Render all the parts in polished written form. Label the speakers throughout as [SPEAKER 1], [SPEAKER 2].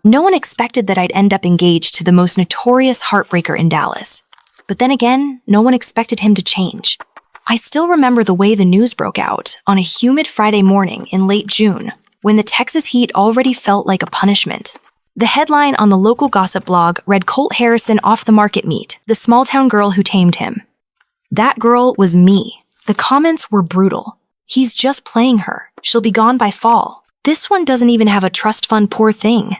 [SPEAKER 1] No one expected that I'd end up engaged to the most notorious heartbreaker in Dallas. But then again, no one expected him to change. I still remember the way the news broke out on a humid Friday morning in late June, when the Texas heat already felt like a punishment. The headline on the local gossip blog read Colt Harrison off the market meet, the small-town girl who tamed him. That girl was me. The comments were brutal. He's just playing her. She'll be gone by fall. This one doesn't even have a trust fund, poor thing.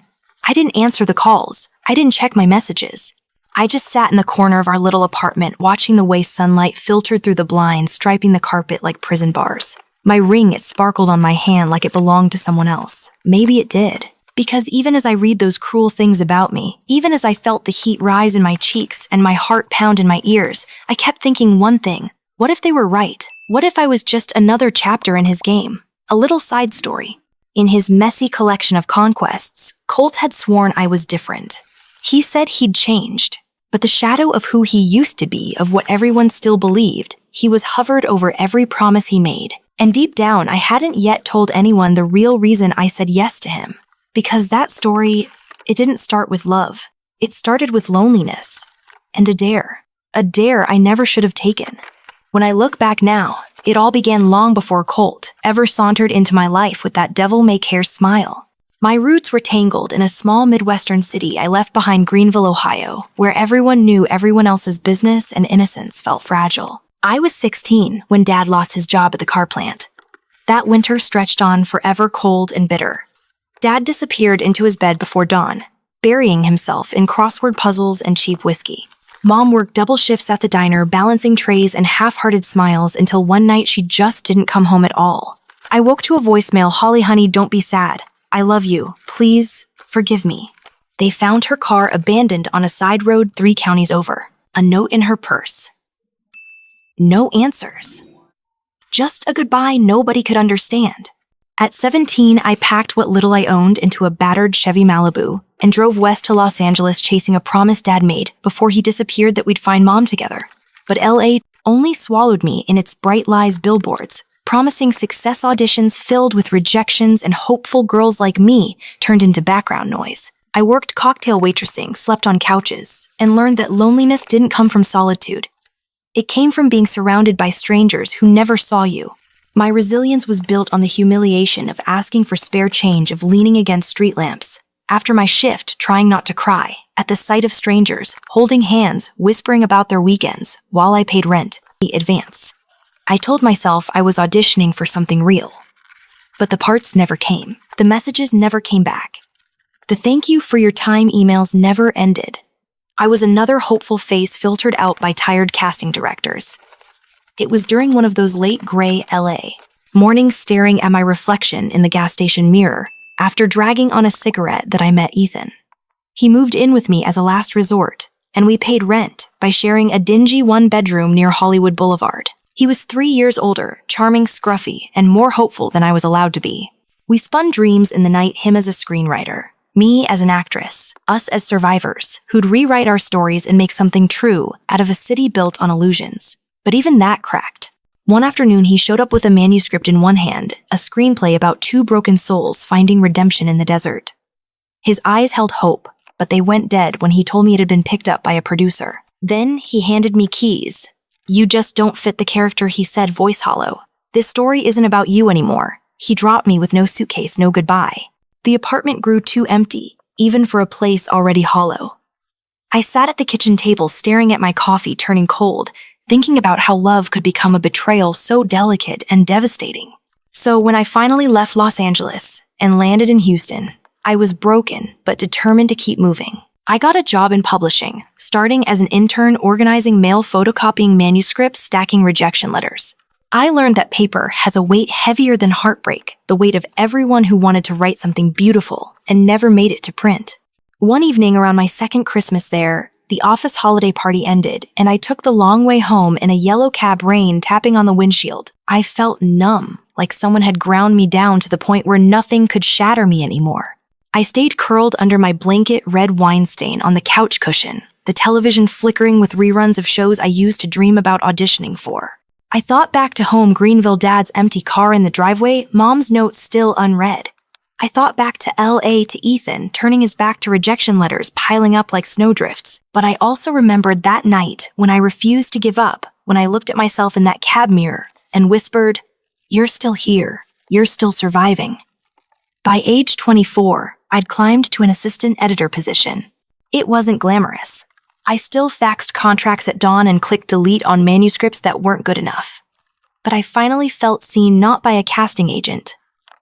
[SPEAKER 1] I didn't answer the calls. I didn't check my messages. I just sat in the corner of our little apartment watching the way sunlight filtered through the blinds, striping the carpet like prison bars. My ring, it sparkled on my hand like it belonged to someone else. Maybe it did. Because even as I read those cruel things about me, even as I felt the heat rise in my cheeks and my heart pound in my ears, I kept thinking one thing. What if they were right? What if I was just another chapter in his game? A little side story. In his messy collection of conquests, Colt had sworn I was different. He said he'd changed, but the shadow of who he used to be, of what everyone still believed, he was hovered over every promise he made. And deep down, I hadn't yet told anyone the real reason I said yes to him. Because that story, it didn't start with love. It started with loneliness. And a dare I never should have taken. When I look back now, it all began long before Colt ever sauntered into my life with that devil-may-care smile. My roots were tangled in a small Midwestern city I left behind Greenville, Ohio, where everyone knew everyone else's business and innocence felt fragile. I was 16 when Dad lost his job at the car plant. That winter stretched on forever, cold and bitter. Dad disappeared into his bed before dawn, burying himself in crossword puzzles and cheap whiskey. Mom worked double shifts at the diner, balancing trays and half-hearted smiles until one night she just didn't come home at all. I woke to a voicemail, "Holly, honey, don't be sad. I love you. Please, forgive me." They found her car abandoned on a side road 3 counties over. A note in her purse. No answers. Just a goodbye nobody could understand. At 17, I packed what little I owned into a battered Chevy Malibu and drove west to Los Angeles chasing a promise Dad made before he disappeared that we'd find Mom together. But LA only swallowed me in its bright lies billboards, promising success auditions filled with rejections, and hopeful girls like me turned into background noise. I worked cocktail waitressing, slept on couches, and learned that loneliness didn't come from solitude. It came from being surrounded by strangers who never saw you. My resilience was built on the humiliation of asking for spare change, of leaning against street lamps. After my shift, trying not to cry, at the sight of strangers, holding hands, whispering about their weekends, while I paid rent, advance. I told myself I was auditioning for something real. But the parts never came. The messages never came back. The thank you for your time emails never ended. I was another hopeful face filtered out by tired casting directors. It was during one of those late gray LA mornings staring at my reflection in the gas station mirror after dragging on a cigarette that I met Ethan. He moved in with me as a last resort, and we paid rent by sharing a dingy 1-bedroom near Hollywood Boulevard. He was 3 years older, charming, scruffy, and more hopeful than I was allowed to be. We spun dreams in the night, him as a screenwriter, me as an actress, us as survivors who'd rewrite our stories and make something true out of a city built on illusions. But even that cracked. One afternoon, he showed up with a manuscript in one hand, a screenplay about 2 broken souls finding redemption in the desert. His eyes held hope, but they went dead when he told me it had been picked up by a producer. Then he handed me keys. "You just don't fit the character," he said, voice hollow. "This story isn't about you anymore." He dropped me with no suitcase, no goodbye. The apartment grew too empty, even for a place already hollow. I sat at the kitchen table staring at my coffee turning cold, thinking about how love could become a betrayal so delicate and devastating. So when I finally left Los Angeles and landed in Houston, I was broken but determined to keep moving. I got a job in publishing, starting as an intern organizing mail, photocopying manuscripts, stacking rejection letters. I learned that paper has a weight heavier than heartbreak, the weight of everyone who wanted to write something beautiful and never made it to print. One evening around my second Christmas there, the office holiday party ended, and I took the long way home in a yellow cab, rain tapping on the windshield. I felt numb, like someone had ground me down to the point where nothing could shatter me anymore. I stayed curled under my blanket, red wine stain on the couch cushion, the television flickering with reruns of shows I used to dream about auditioning for. I thought back to home, Greenville, Dad's empty car in the driveway, Mom's note still unread. I thought back to LA, to Ethan, turning his back to rejection letters piling up like snowdrifts. But I also remembered that night when I refused to give up, when I looked at myself in that cab mirror and whispered, "You're still here. You're still surviving." By age 24, I'd climbed to an assistant editor position. It wasn't glamorous. I still faxed contracts at dawn and clicked delete on manuscripts that weren't good enough. But I finally felt seen not by a casting agent,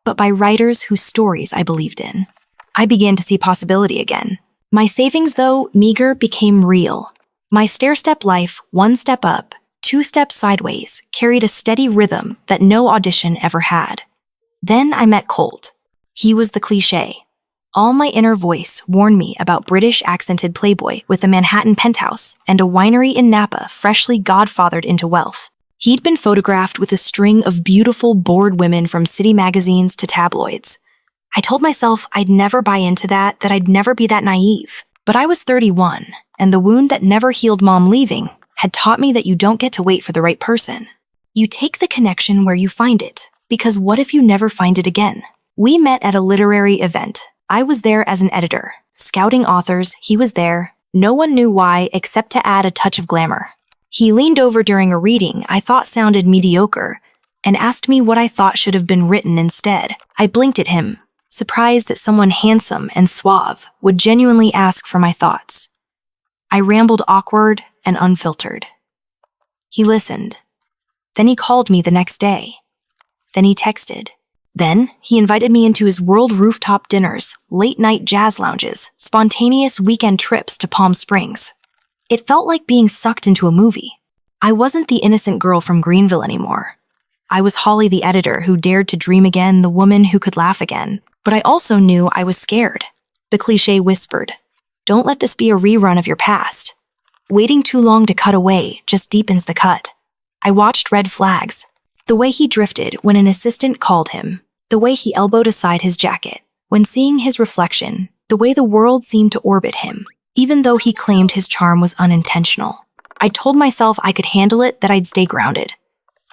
[SPEAKER 1] but by writers whose stories I believed in. I began to see possibility again. My savings, though meager, became real. My stair-step life, one step up, two steps sideways, carried a steady rhythm that no audition ever had. Then I met Colt. He was the cliché. All my inner voice warned me about British-accented playboy with a Manhattan penthouse and a winery in Napa freshly godfathered into wealth. He'd been photographed with a string of beautiful, bored women from city magazines to tabloids. I told myself I'd never buy into that I'd never be that naive. But I was 31, and the wound that never healed mom leaving had taught me that you don't get to wait for the right person. You take the connection where you find it, because what if you never find it again? We met at a literary event. I was there as an editor. Scouting authors, he was there. No one knew why except to add a touch of glamour. He leaned over during a reading I thought sounded mediocre and asked me what I thought should have been written instead. I blinked at him, surprised that someone handsome and suave would genuinely ask for my thoughts. I rambled awkward and unfiltered. He listened. Then he called me the next day. Then he texted. Then he invited me into his world rooftop dinners, late-night jazz lounges, spontaneous weekend trips to Palm Springs. It felt like being sucked into a movie. I wasn't the innocent girl from Greenville anymore. I was Holly, the editor who dared to dream again, the woman who could laugh again. But I also knew I was scared. The cliché whispered, "Don't let this be a rerun of your past. Waiting too long to cut away just deepens the cut." I watched red flags. The way he drifted when an assistant called him. The way he elbowed aside his jacket when seeing his reflection. The way the world seemed to orbit him, even though he claimed his charm was unintentional. I told myself I could handle it, that I'd stay grounded.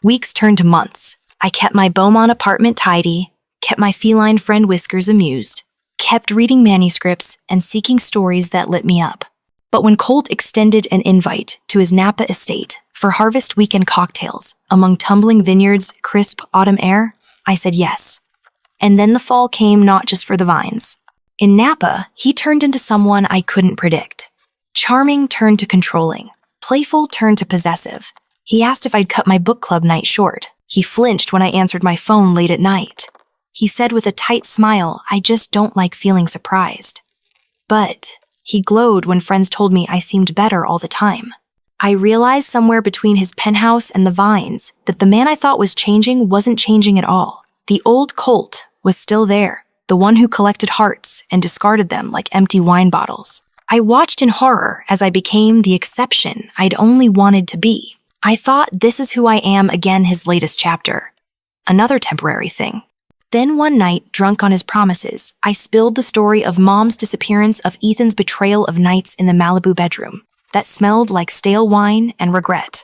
[SPEAKER 1] Weeks turned to months. I kept my Beaumont apartment tidy, kept my feline friend Whiskers amused, kept reading manuscripts and seeking stories that lit me up. But when Colt extended an invite to his Napa estate for harvest weekend cocktails among tumbling vineyards, crisp autumn air, I said yes. And then the fall came, not just for the vines. In Napa, he turned into someone I couldn't predict. Charming turned to controlling. Playful turned to possessive. He asked if I'd cut my book club night short. He flinched when I answered my phone late at night. He said with a tight smile, "I just don't like feeling surprised." But he glowed when friends told me I seemed better all the time. I realized somewhere between his penthouse and the vines that the man I thought was changing wasn't changing at all. The old Colt was still there, the one who collected hearts and discarded them like empty wine bottles. I watched in horror as I became the exception I'd only wanted to be. I thought, this is who I am again, his latest chapter. Another temporary thing. Then one night, drunk on his promises, I spilled the story of Mom's disappearance, of Ethan's betrayal of nights in the Malibu bedroom that smelled like stale wine and regret.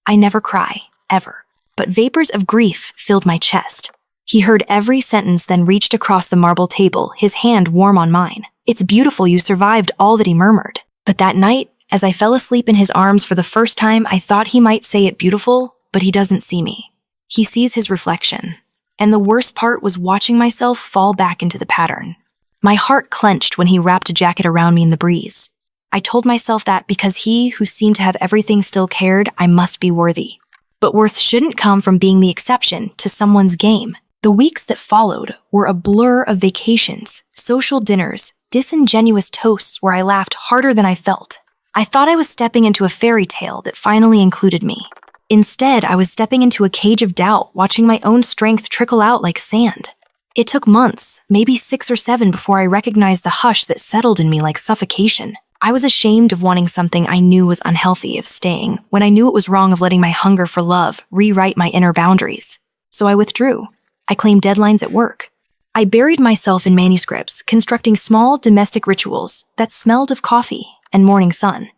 [SPEAKER 1] I never cry, ever, but vapors of grief filled my chest. He heard every sentence, then reached across the marble table, his hand warm on mine. "It's beautiful you survived," all that he murmured. But that night, as I fell asleep in his arms for the first time, I thought he might say it beautiful, but he doesn't see me. He sees his reflection. And the worst part was watching myself fall back into the pattern. My heart clenched when he wrapped a jacket around me in the breeze. I told myself that because he, who seemed to have everything, still cared, I must be worthy. But worth shouldn't come from being the exception to someone's game. The weeks that followed were a blur of vacations, social dinners, disingenuous toasts where I laughed harder than I felt. I thought I was stepping into a fairy tale that finally included me. Instead, I was stepping into a cage of doubt, watching my own strength trickle out like sand. It took months, maybe 6 or 7, before I recognized the hush that settled in me like suffocation. I was ashamed of wanting something I knew was unhealthy, of staying, when I knew it was wrong, of letting my hunger for love rewrite my inner boundaries. So I withdrew. I claimed deadlines at work. I buried myself in manuscripts, constructing small domestic rituals that smelled of coffee and morning sun.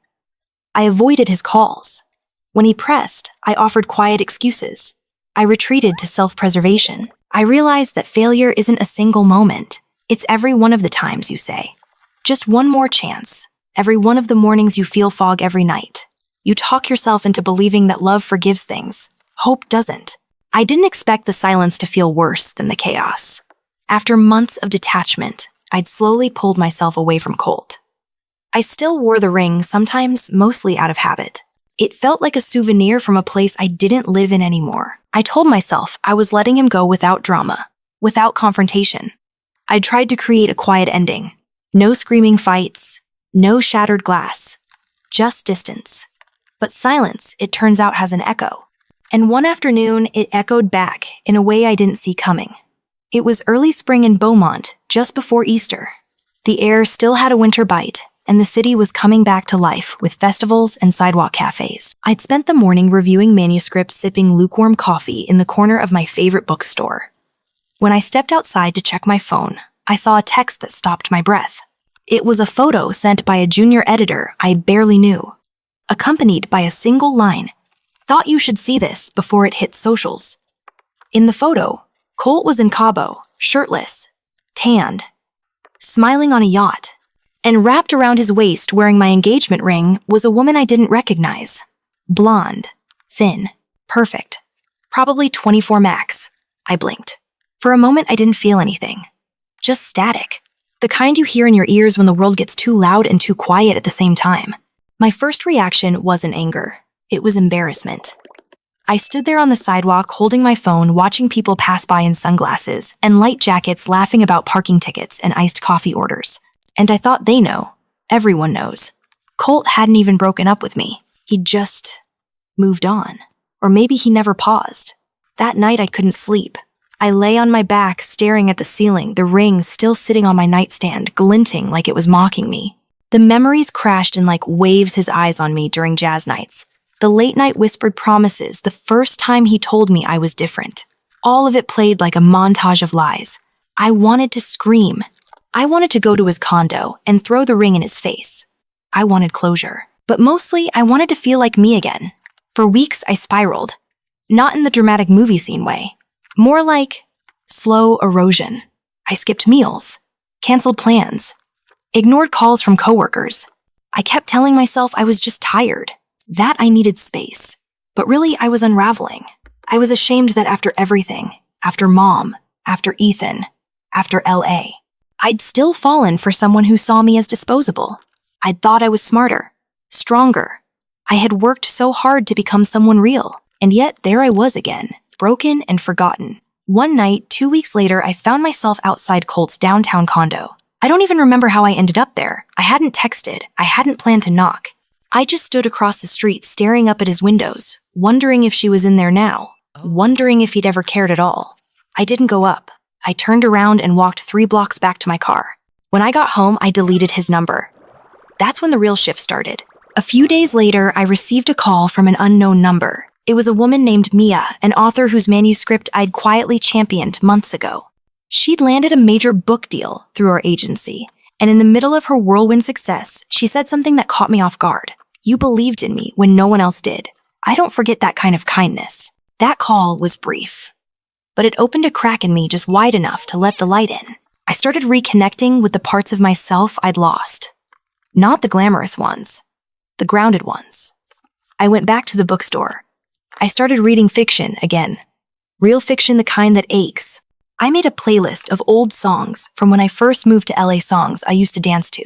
[SPEAKER 1] I avoided his calls. When he pressed, I offered quiet excuses. I retreated to self-preservation. I realized that failure isn't a single moment. It's every one of the times you say, just one more chance. Every one of the mornings you feel fog every night. You talk yourself into believing that love forgives things. Hope doesn't. I didn't expect the silence to feel worse than the chaos. After months of detachment, I'd slowly pulled myself away from Colt. I still wore the ring, sometimes mostly out of habit. It felt like a souvenir from a place I didn't live in anymore. I told myself I was letting him go without drama, without confrontation. I tried to create a quiet ending. No screaming fights, no shattered glass, just distance. But silence, it turns out, has an echo. And one afternoon, it echoed back in a way I didn't see coming. It was early spring in Beaumont, just before Easter. The air still had a winter bite, and the city was coming back to life with festivals and sidewalk cafes. I'd spent the morning reviewing manuscripts, sipping lukewarm coffee in the corner of my favorite bookstore. When I stepped outside to check my phone, I saw a text that stopped my breath. It was a photo sent by a junior editor I barely knew, accompanied by a single line, "Thought you should see this before it hit socials." In the photo, Colt was in Cabo, shirtless, tanned, smiling on a yacht, and wrapped around his waist wearing my engagement ring was a woman I didn't recognize. Blonde, thin, perfect, probably 24 max. I blinked. For a moment, I didn't feel anything. Just static. The kind you hear in your ears when the world gets too loud and too quiet at the same time. My first reaction wasn't anger. It was embarrassment. I stood there on the sidewalk holding my phone, watching people pass by in sunglasses and light jackets laughing about parking tickets and iced coffee orders. And I thought they know. Everyone knows. Colt hadn't even broken up with me. He'd just moved on. Or maybe he never paused. That night I couldn't sleep. I lay on my back staring at the ceiling, the ring still sitting on my nightstand, glinting like it was mocking me. The memories crashed in like waves his eyes on me during jazz nights. The late-night whispered promises, the first time he told me I was different. All of it played like a montage of lies. I wanted to scream. I wanted to go to his condo and throw the ring in his face. I wanted closure. But mostly, I wanted to feel like me again. For weeks, I spiraled. Not in the dramatic movie scene way. More like slow erosion. I skipped meals, canceled plans, ignored calls from coworkers. I kept telling myself I was just tired, that I needed space. But really, I was unraveling. I was ashamed that after everything, after Mom, after Ethan, after LA, I'd still fallen for someone who saw me as disposable. I'd thought I was smarter, stronger. I had worked so hard to become someone real. And yet, there I was again, broken and forgotten. One night, 2 weeks later, I found myself outside Colt's downtown condo. I don't even remember how I ended up there. I hadn't texted. I hadn't planned to knock. I just stood across the street staring up at his windows, wondering if she was in there now, wondering if he'd ever cared at all. I didn't go up. I turned around and walked 3 blocks back to my car. When I got home, I deleted his number. That's when the real shift started. A few days later, I received a call from an unknown number. It was a woman named Mia, an author whose manuscript I'd quietly championed months ago. She'd landed a major book deal through our agency, and in the middle of her whirlwind success, she said something that caught me off guard. "You believed in me when no one else did. I don't forget that kind of kindness." That call was brief, but it opened a crack in me just wide enough to let the light in. I started reconnecting with the parts of myself I'd lost. Not the glamorous ones, the grounded ones. I went back to the bookstore. I started reading fiction again. Real fiction, the kind that aches. I made a playlist of old songs from when I first moved to LA, songs I used to dance to,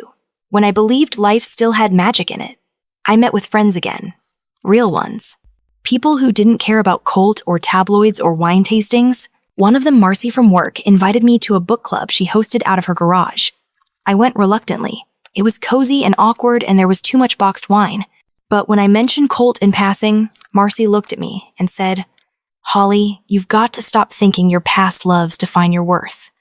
[SPEAKER 1] when I believed life still had magic in it. I met with friends again. Real ones. People who didn't care about Colt or tabloids or wine tastings. One of them, Marcy from work, invited me to a book club she hosted out of her garage. I went reluctantly. It was cozy and awkward and there was too much boxed wine. But when I mentioned Colt in passing, Marcy looked at me and said, "Holly, you've got to stop thinking your past loves define your worth."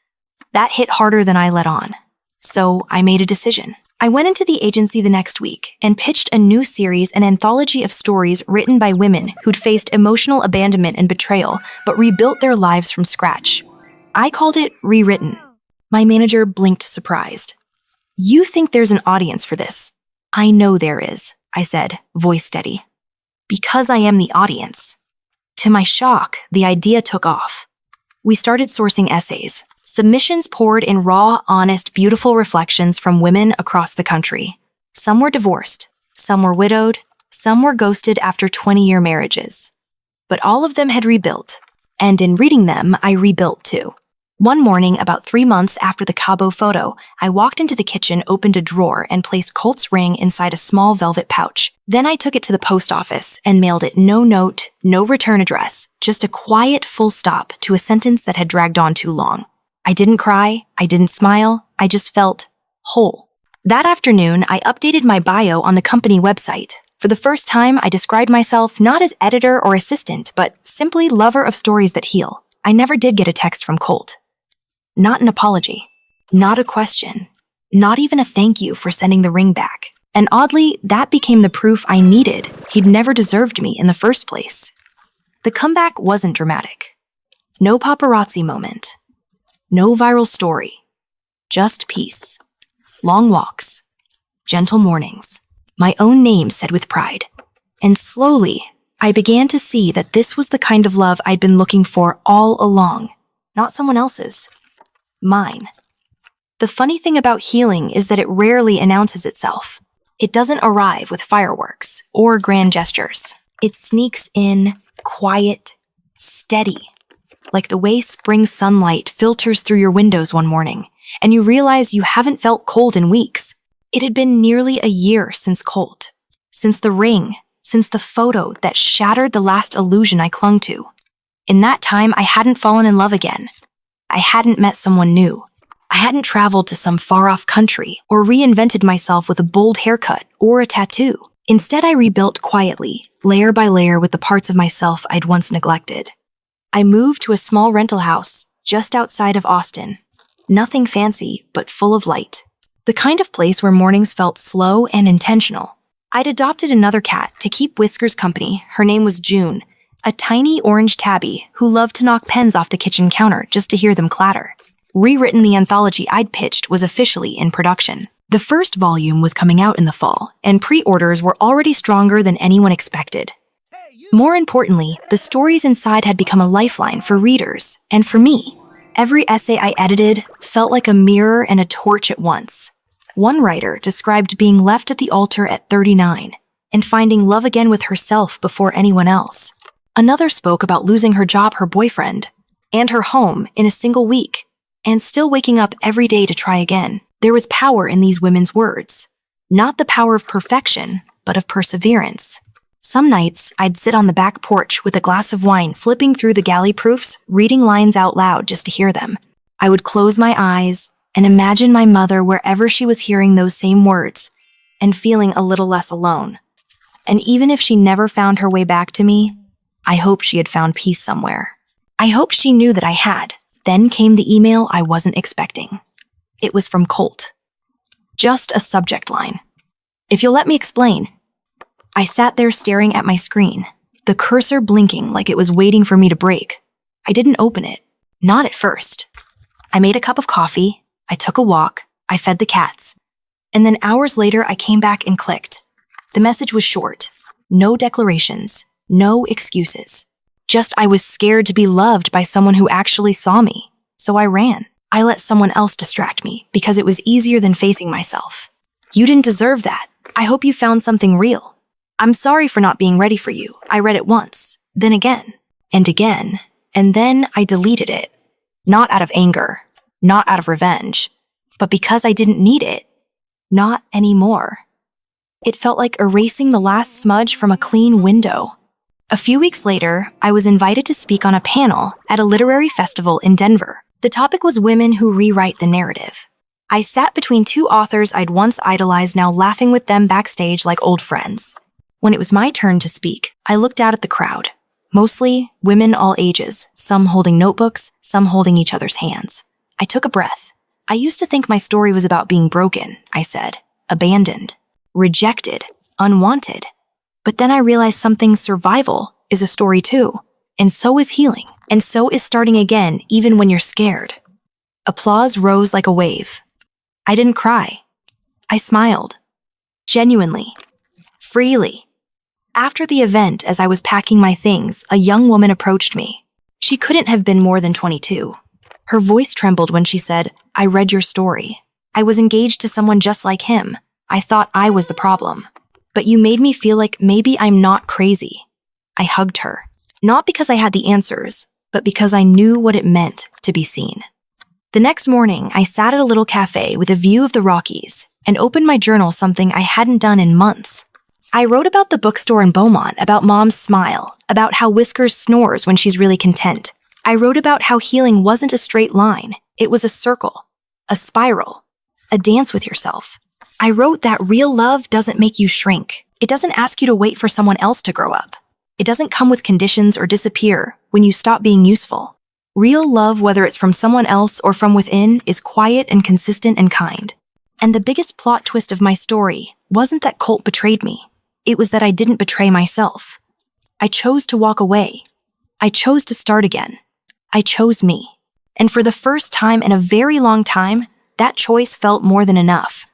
[SPEAKER 1] That hit harder than I let on. So I made a decision. I went into the agency the next week and pitched a new series, an anthology of stories written by women who'd faced emotional abandonment and betrayal, but rebuilt their lives from scratch. I called it Rewritten. My manager blinked surprised. "You think there's an audience for this?" "I know there is," I said, voice steady. "Because I am the audience." To my shock, the idea took off. We started sourcing essays. Submissions poured in raw, honest, beautiful reflections from women across the country. Some were divorced, some were widowed, some were ghosted after 20-year marriages. But all of them had rebuilt, and in reading them, I rebuilt too. One morning, about 3 months after the Cabo photo, I walked into the kitchen, opened a drawer, and placed Colt's ring inside a small velvet pouch. Then I took it to the post office and mailed it. No note, no return address, just a quiet full stop to a sentence that had dragged on too long. I didn't cry, I didn't smile, I just felt whole. That afternoon, I updated my bio on the company website. For the first time, I described myself not as editor or assistant, but simply lover of stories that heal. I never did get a text from Colt. Not an apology. Not a question. Not even a thank you for sending the ring back. And oddly, that became the proof I needed. He'd never deserved me in the first place. The comeback wasn't dramatic. No paparazzi moment. No viral story. Just peace. Long walks. Gentle mornings. My own name said with pride. And slowly, I began to see that this was the kind of love I'd been looking for all along. Not someone else's. Mine. The funny thing about healing is that it rarely announces itself. It doesn't arrive with fireworks or grand gestures. It sneaks in, quiet, steady, like the way spring sunlight filters through your windows one morning, and you realize you haven't felt cold in weeks. It had been nearly a year since Colt, since the ring, since the photo that shattered the last illusion I clung to. In that time, I hadn't fallen in love again. I hadn't met someone new. I hadn't traveled to some far-off country or reinvented myself with a bold haircut or a tattoo. Instead, I rebuilt quietly, layer by layer with the parts of myself I'd once neglected. I moved to a small rental house just outside of Austin. Nothing fancy, but full of light. The kind of place where mornings felt slow and intentional. I'd adopted another cat to keep Whiskers company. Her name was June, a tiny orange tabby who loved to knock pens off the kitchen counter just to hear them clatter. Rewritten, the anthology I'd pitched was officially in production. The first volume was coming out in the fall, and pre-orders were already stronger than anyone expected. More importantly, the stories inside had become a lifeline for readers, and for me. Every essay I edited felt like a mirror and a torch at once. One writer described being left at the altar at 39 and finding love again with herself before anyone else. Another spoke about losing her job, her boyfriend, and her home in a single week, and still waking up every day to try again. There was power in these women's words. Not the power of perfection, but of perseverance. Some nights, I'd sit on the back porch with a glass of wine, flipping through the galley proofs, reading lines out loud just to hear them. I would close my eyes and imagine my mother wherever she was hearing those same words and feeling a little less alone. And even if she never found her way back to me, I hoped she had found peace somewhere. I hoped she knew that I had. Then came the email I wasn't expecting. It was from Colt. Just a subject line. If you'll let me explain. I sat there staring at my screen, the cursor blinking like it was waiting for me to break. I didn't open it. Not at first. I made a cup of coffee, I took a walk, I fed the cats. And then hours later, I came back and clicked. The message was short. No declarations. No excuses. Just I was scared to be loved by someone who actually saw me. So I ran. I let someone else distract me because it was easier than facing myself. You didn't deserve that. I hope you found something real. I'm sorry for not being ready for you. I read it once, then again, and again, and then I deleted it. Not out of anger, not out of revenge, but because I didn't need it. Not anymore. It felt like erasing the last smudge from a clean window. A few weeks later, I was invited to speak on a panel at a literary festival in Denver. The topic was women who rewrite the narrative. I sat between two authors I'd once idolized, now laughing with them backstage like old friends. When it was my turn to speak, I looked out at the crowd. Mostly women all ages, some holding notebooks, some holding each other's hands. I took a breath. I used to think my story was about being broken, I said, abandoned, rejected, unwanted. But then I realized something. Survival is a story too, and so is healing, and so is starting again even when you're scared. Applause rose like a wave. I didn't cry. I smiled. Genuinely. Freely. After the event, as I was packing my things, a young woman approached me. She couldn't have been more than 22. Her voice trembled when she said, "I read your story. I was engaged to someone just like him. I thought I was the problem. But you made me feel like maybe I'm not crazy." I hugged her. Not because I had the answers, but because I knew what it meant to be seen. The next morning, I sat at a little cafe with a view of the Rockies and opened my journal, something I hadn't done in months. I wrote about the bookstore in Beaumont, about Mom's smile, about how Whiskers snores when she's really content. I wrote about how healing wasn't a straight line, it was a circle, a spiral, a dance with yourself. I wrote that real love doesn't make you shrink. It doesn't ask you to wait for someone else to grow up. It doesn't come with conditions or disappear when you stop being useful. Real love, whether it's from someone else or from within, is quiet and consistent and kind. And the biggest plot twist of my story wasn't that Colt betrayed me. It was that I didn't betray myself. I chose to walk away. I chose to start again. I chose me. And for the first time in a very long time, that choice felt more than enough.